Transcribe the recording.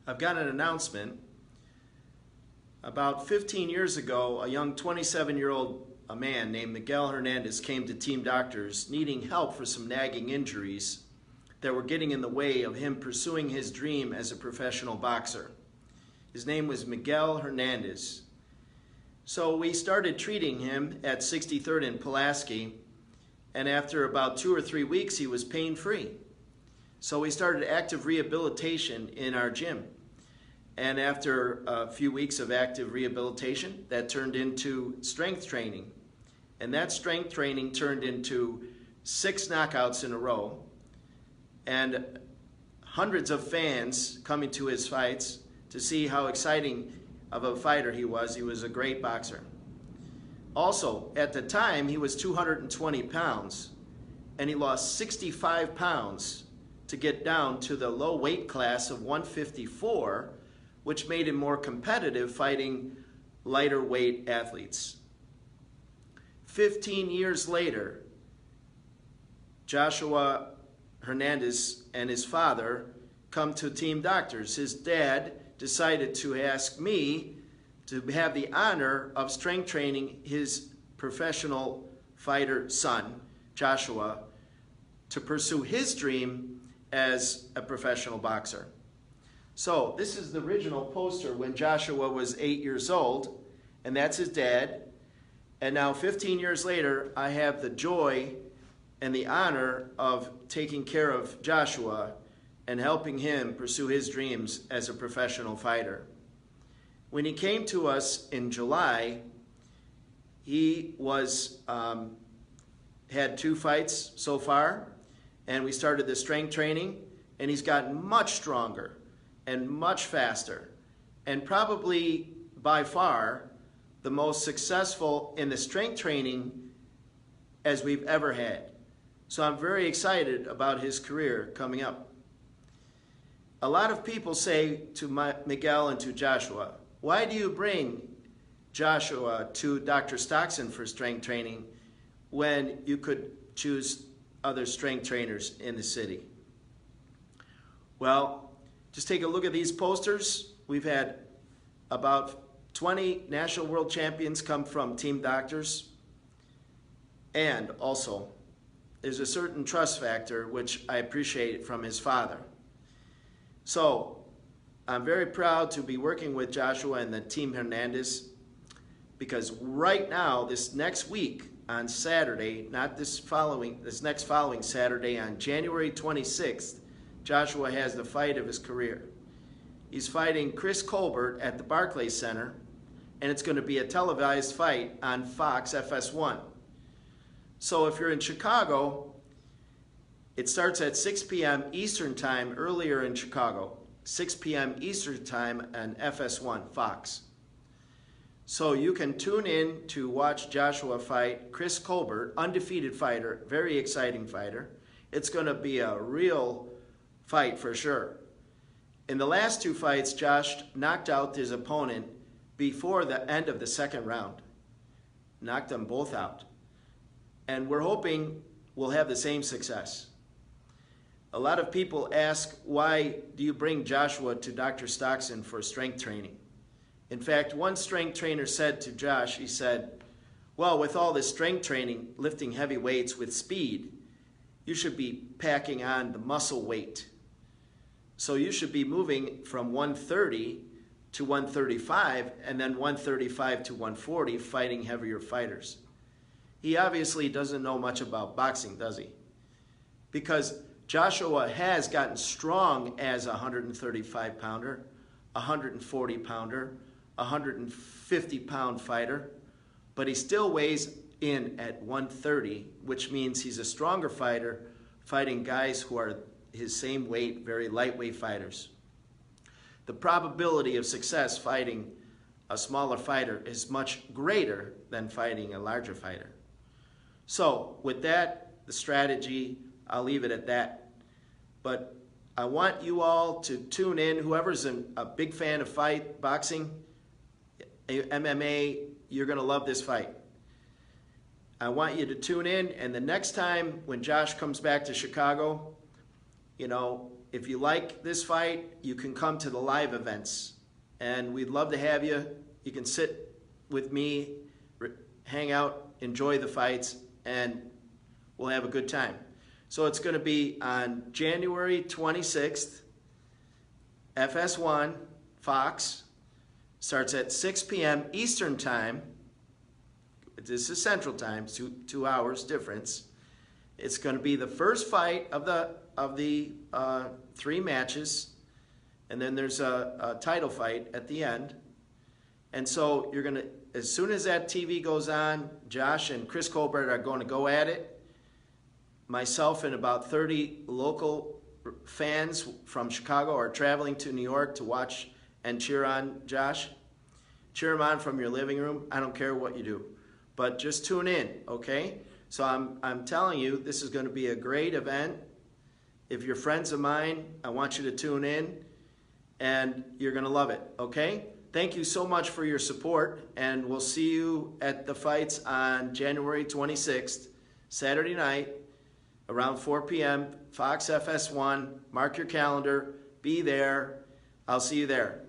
I've got an announcement. About 15 years ago, a young 27-year-old man named Miguel Hernandez came to Team Doctors needing help for some nagging injuries that were getting in the way of him pursuing his dream as a professional boxer. His name was Miguel Hernandez. So we started treating him at 63rd and Pulaski, and after about 2 or 3 weeks, he was pain-free. So we started active rehabilitation in our gym. And after a few weeks of active rehabilitation, that turned into strength training. And that strength training turned into 6 knockouts in a row and hundreds of fans coming to his fights to see how exciting of a fighter he was. He was a great boxer. Also, at the time, he was 220 pounds, and he lost 65 pounds to get down to the low weight class of 154, which made him more competitive fighting lighter weight athletes. 15 years later, Joshua Hernandez and his father come to Team Doctors. His dad decided to ask me to have the honor of strength training his professional fighter son, Joshua, to pursue his dream as a professional boxer. So this is the original poster when Joshua was 8 years old, and that's his dad. And now 15 years later, I have the joy and the honor of taking care of Joshua and helping him pursue his dreams as a professional fighter. When he came to us in July, he had 2 fights so far, and we started the strength training, and he's gotten much stronger and much faster, and probably by far the most successful in the strength training as we've ever had. So I'm very excited about his career coming up. A lot of people say to Miguel and to Joshua, why do you bring Joshua to Dr. Stockson for strength training when you could choose other strength trainers in the city? Well, just take a look at these posters. We've had about 20 national world champions come from Team Doctors. And also, there's a certain trust factor, which I appreciate from his father. So, I'm very proud to be working with Joshua and the Team Hernandez, because right now, this next week on Saturday, not this next following Saturday on January 26th, Joshua has the fight of his career. He's fighting Chris Colbert at the Barclays Center, and it's going to be a televised fight on Fox FS1. So if you're in Chicago, it starts at 6 p.m. Eastern Time, earlier in Chicago, 6 p.m. Eastern Time on FS1, Fox. So you can tune in to watch Joshua fight Chris Colbert, undefeated fighter, very exciting fighter. It's going to be a real fight for sure. In the last 2 fights, Josh knocked out his opponent before the end of the second round. Knocked them both out. And we're hoping we'll have the same success. A lot of people ask, why do you bring Joshua to Dr. Stockson for strength training? In fact, one strength trainer said to Josh, he said, well, with all this strength training, lifting heavy weights with speed, you should be packing on the muscle weight. So you should be moving from 130 to 135 and then 135 to 140, fighting heavier fighters. He obviously doesn't know much about boxing, does he? Because Joshua has gotten strong as a 135-pounder, 140-pounder, 150-pound fighter, but he still weighs in at 130, which means he's a stronger fighter fighting guys who are his same weight, very lightweight fighters. The probability of success fighting a smaller fighter is much greater than fighting a larger fighter. So with that, the strategy, I'll leave it at that. But I want you all to tune in. Whoever's a big fan of boxing, MMA, you're going to love this fight. I want you to tune in, and the next time when Josh comes back to Chicago, you know, if you like this fight, you can come to the live events. And we'd love to have you. You can sit with me, hang out, enjoy the fights, and we'll have a good time. So it's going to be on January 26th, FS1, Fox. Starts at 6 p.m. Eastern Time. This is Central Time, 2 hours difference. It's going to be the first fight of the 3 matches, and then there's a title fight at the end. And so you're going to, as soon as that TV goes on, Josh and Chris Colbert are going to go at it. Myself and about 30 local fans from Chicago are traveling to New York to watch and cheer on Josh. Cheer him on from your living room. I don't care what you do, but just tune in, okay? So I'm telling you, this is going to be a great event. If you're friends of mine, I want you to tune in, and you're going to love it, okay? Thank you so much for your support, and we'll see you at the fights on January 26th, Saturday night, around 4 p.m., Fox FS1. Mark your calendar. Be there. I'll see you there.